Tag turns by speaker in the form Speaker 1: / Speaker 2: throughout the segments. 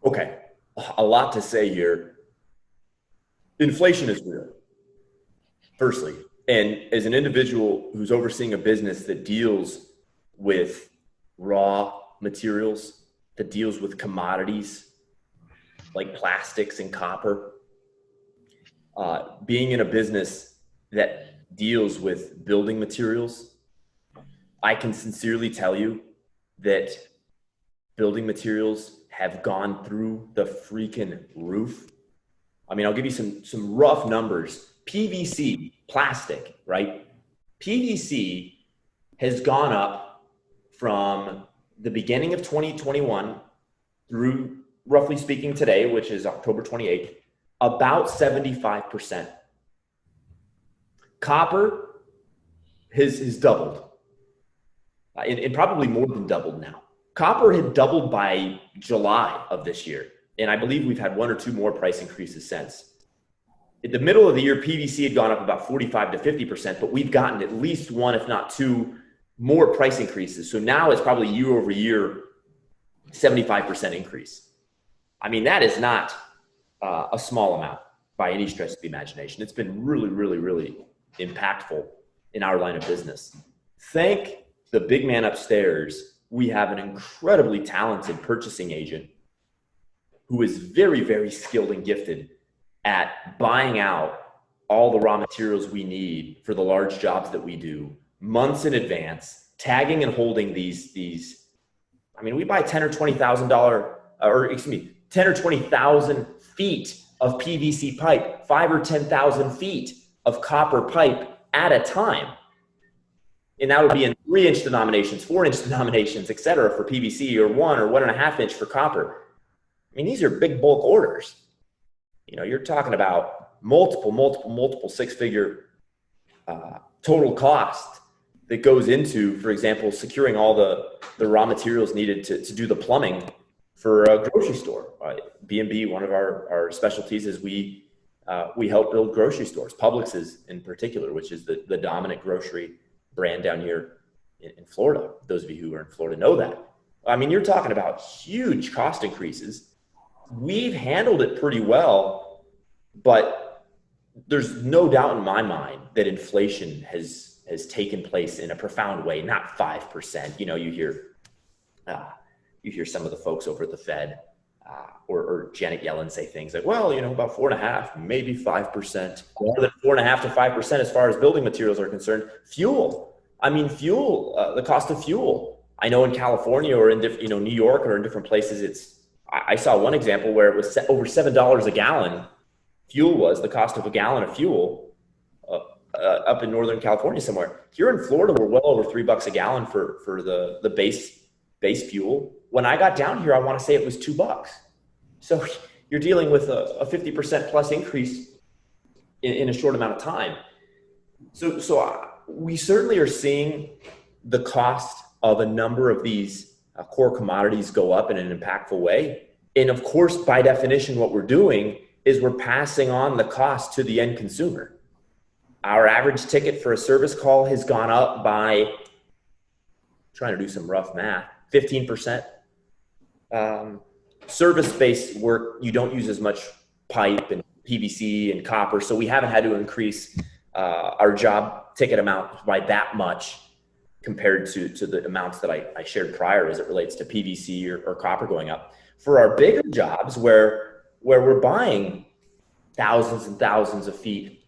Speaker 1: Okay, a lot to say here. Inflation is real, firstly. And as an individual who's overseeing a business that deals with raw materials, that deals with commodities like plastics and copper, being in a business that deals with building materials, I can sincerely tell you that building materials have gone through the freaking roof. I mean, I'll give you some rough numbers. PVC, plastic, right? PVC has gone up from the beginning of 2021 through roughly speaking today, which is October 28th, about 75%. Copper has doubled, and probably more than doubled now. Copper had doubled by July of this year, and I believe we've had one or two more price increases since. In the middle of the year, PVC had gone up about 45 to 50%, but we've gotten at least one, if not two, more price increases. So now it's probably year over year, 75% increase. I mean, that is not a small amount by any stretch of the imagination. It's been really, really, really impactful in our line of business. Thank the big man upstairs. We have an incredibly talented purchasing agent who is very, very skilled and gifted at buying out all the raw materials we need for the large jobs that we do months in advance, tagging and holding these. I mean, we buy $10 or 20,000 feet of PVC pipe, 5 or 10,000 feet of copper pipe at a time. And that would be in 3-inch denominations, 4-inch denominations, et cetera, for PVC, or 1 or 1.5 inch for copper. I mean, these are big bulk orders. You know, you're talking about multiple six-figure total cost that goes into, for example, securing all the raw materials needed to do the plumbing for a grocery store. B&B, one of our specialties is we help build grocery stores. Publix is in particular, which is the dominant grocery brand down here in Florida. Those of you who are in Florida know that. I mean, you're talking about huge cost increases. We've handled it pretty well, but there's no doubt in my mind that inflation has taken place in a profound way, not 5%. You know, you hear some of the folks over at the Fed or Janet Yellen say things like, well, you know, about 4.5%, maybe 5%, more than 4.5% to 5% as far as building materials are concerned. Fuel. I mean, the cost of fuel. I know in California or in New York or in different places, I saw one example where it was over $7 a gallon. Fuel was the cost of a gallon of fuel up in Northern California somewhere. Here in Florida, we're well over $3 a gallon for the base fuel. When I got down here, I want to say it was $2. So you're dealing with a 50% plus increase in a short amount of time. So we certainly are seeing the cost of a number of these core commodities go up in an impactful way. And of course, by definition, what we're doing is we're passing on the cost to the end consumer. Our average ticket for a service call has gone up by, trying to do some rough math, 15%. Service-based work, you don't use as much pipe and PVC and copper, so we haven't had to increase our job ticket amount by that much compared to the amounts that I shared prior as it relates to PVC or copper going up. For our bigger jobs where we're buying thousands and thousands of feet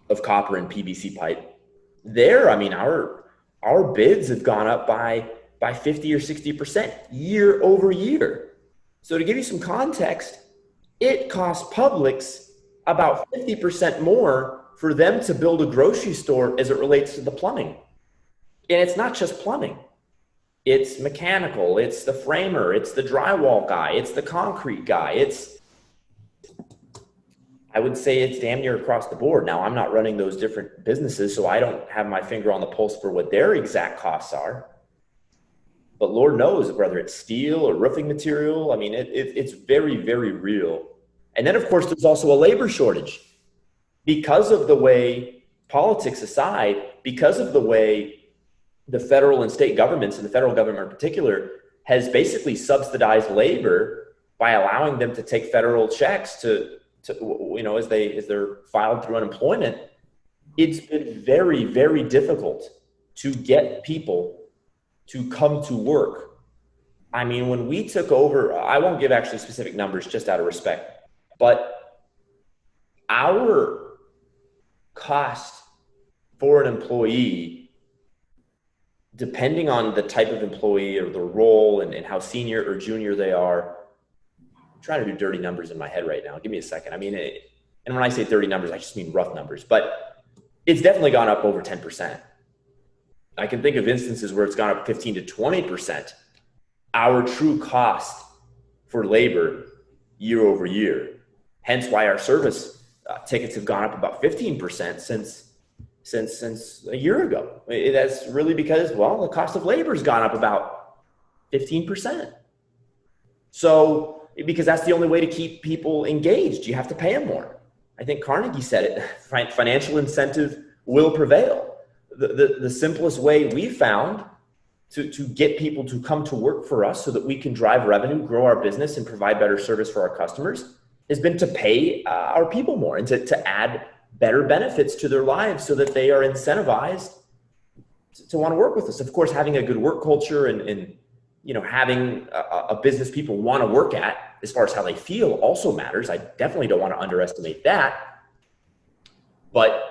Speaker 1: of copper and PVC pipe, I mean, our bids have gone up by 50 or 60% year over year. So to give you some context, it costs Publix about 50% more for them to build a grocery store as it relates to the plumbing. And it's not just plumbing. It's mechanical, it's the framer, it's the drywall guy, it's the concrete guy. I would say it's damn near across the board. Now, I'm not running those different businesses, so I don't have my finger on the pulse for what their exact costs are. But Lord knows whether it's steel or roofing material. I mean, it's very, very real. And then, of course, there's also a labor shortage because of the way, politics aside, because of the way the federal and state governments, and the federal government in particular, has basically subsidized labor by allowing them to take federal checks to as they're filed through unemployment. It's been very, very difficult to get people to come to work. I mean, when we took over, I won't give actually specific numbers just out of respect, but our cost for an employee, depending on the type of employee or the role and how senior or junior they are, I'm trying to do dirty numbers in my head right now. Give me a second. I mean, and when I say dirty numbers, I just mean rough numbers, but it's definitely gone up over 10%. I can think of instances where it's gone up 15 to 20%. Our true cost for labor year over year. Hence why our service tickets have gone up about 15% since a year ago. That's really because, well, the cost of labor has gone up about 15%. So, because that's the only way to keep people engaged, you have to pay them more. I think Carnegie said it, financial incentive will prevail. The simplest way we found to get people to come to work for us so that we can drive revenue, grow our business, and provide better service for our customers has been to pay our people more and to add better benefits to their lives so that they are incentivized to want to work with us. Of course, having a good work culture and having a business people want to work at as far as how they feel also matters. I definitely don't want to underestimate that. But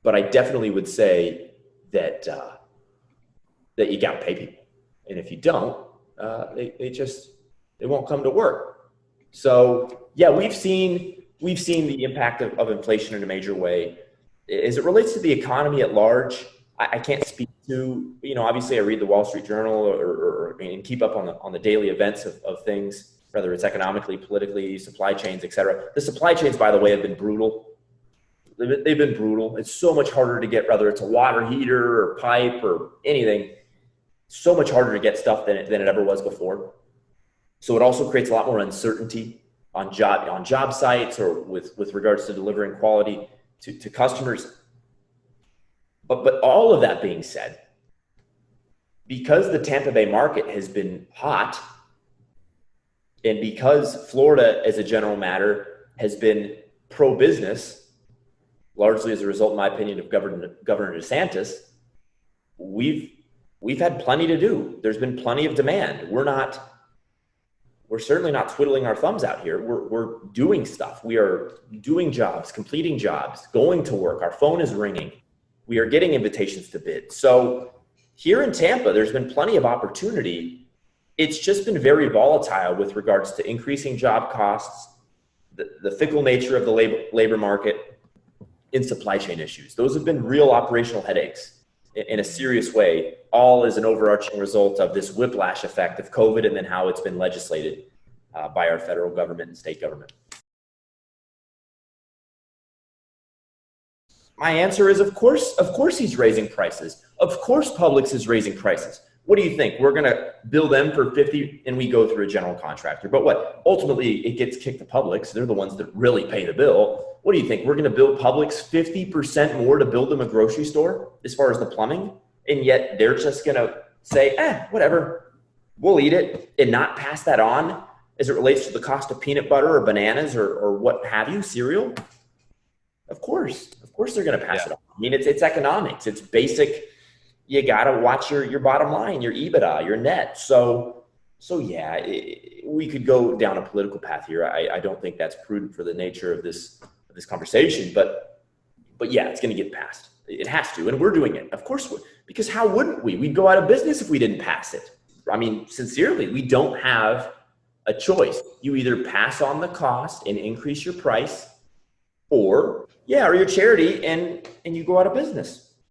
Speaker 1: I definitely would say that you got to pay people. And if you don't, they won't come to work. So yeah, we've seen the impact of inflation in a major way. As it relates to the economy at large, I can't speak to, obviously I read the Wall Street Journal and keep up on the daily events of things, whether it's economically, politically, supply chains, et cetera. The supply chains, by the way, have been brutal. They've been brutal. It's so much harder to get, whether it's a water heater or pipe or anything, so much harder to get stuff than it ever was before. So it also creates a lot more uncertainty on job sites or with regards to delivering quality to customers. But all of that being said, because the Tampa Bay market has been hot, and because Florida, as a general matter, has been pro-business, largely as a result, in my opinion, of Governor DeSantis, we've had plenty to do. There's been plenty of demand. We're certainly not twiddling our thumbs out here. We're doing stuff. We are doing jobs, completing jobs, going to work. Our phone is ringing. We are getting invitations to bid. So here in Tampa, there's been plenty of opportunity. It's just been very volatile with regards to increasing job costs, the fickle nature of the labor market, and supply chain issues. Those have been real operational headaches in a serious way, all as an overarching result of this whiplash effect of COVID and then how it's been legislated by our federal government and state government. My answer is, of course he's raising prices. Of course Publix is raising prices. What do you think? We're going to bill them for $50 and we go through a general contractor. But what? Ultimately, it gets kicked to Publix. They're the ones that really pay the bill. What do you think? We're going to bill Publix 50% more to build them a grocery store as far as the plumbing? And yet they're just going to say, whatever, we'll eat it, and not pass that on as it relates to the cost of peanut butter or bananas or what have you, cereal? Of course they're going to pass it on. I mean, it's economics. It's basic. You got to watch your bottom line, your EBITDA, your net. So yeah, we could go down a political path here. I don't think that's prudent for the nature of this conversation, but yeah, it's going to get passed. It has to, and we're doing it. Of course, because how wouldn't we? We'd go out of business if we didn't pass it. I mean, sincerely, we don't have a choice. You either pass on the cost and increase your price, or you're a charity and you go out of business.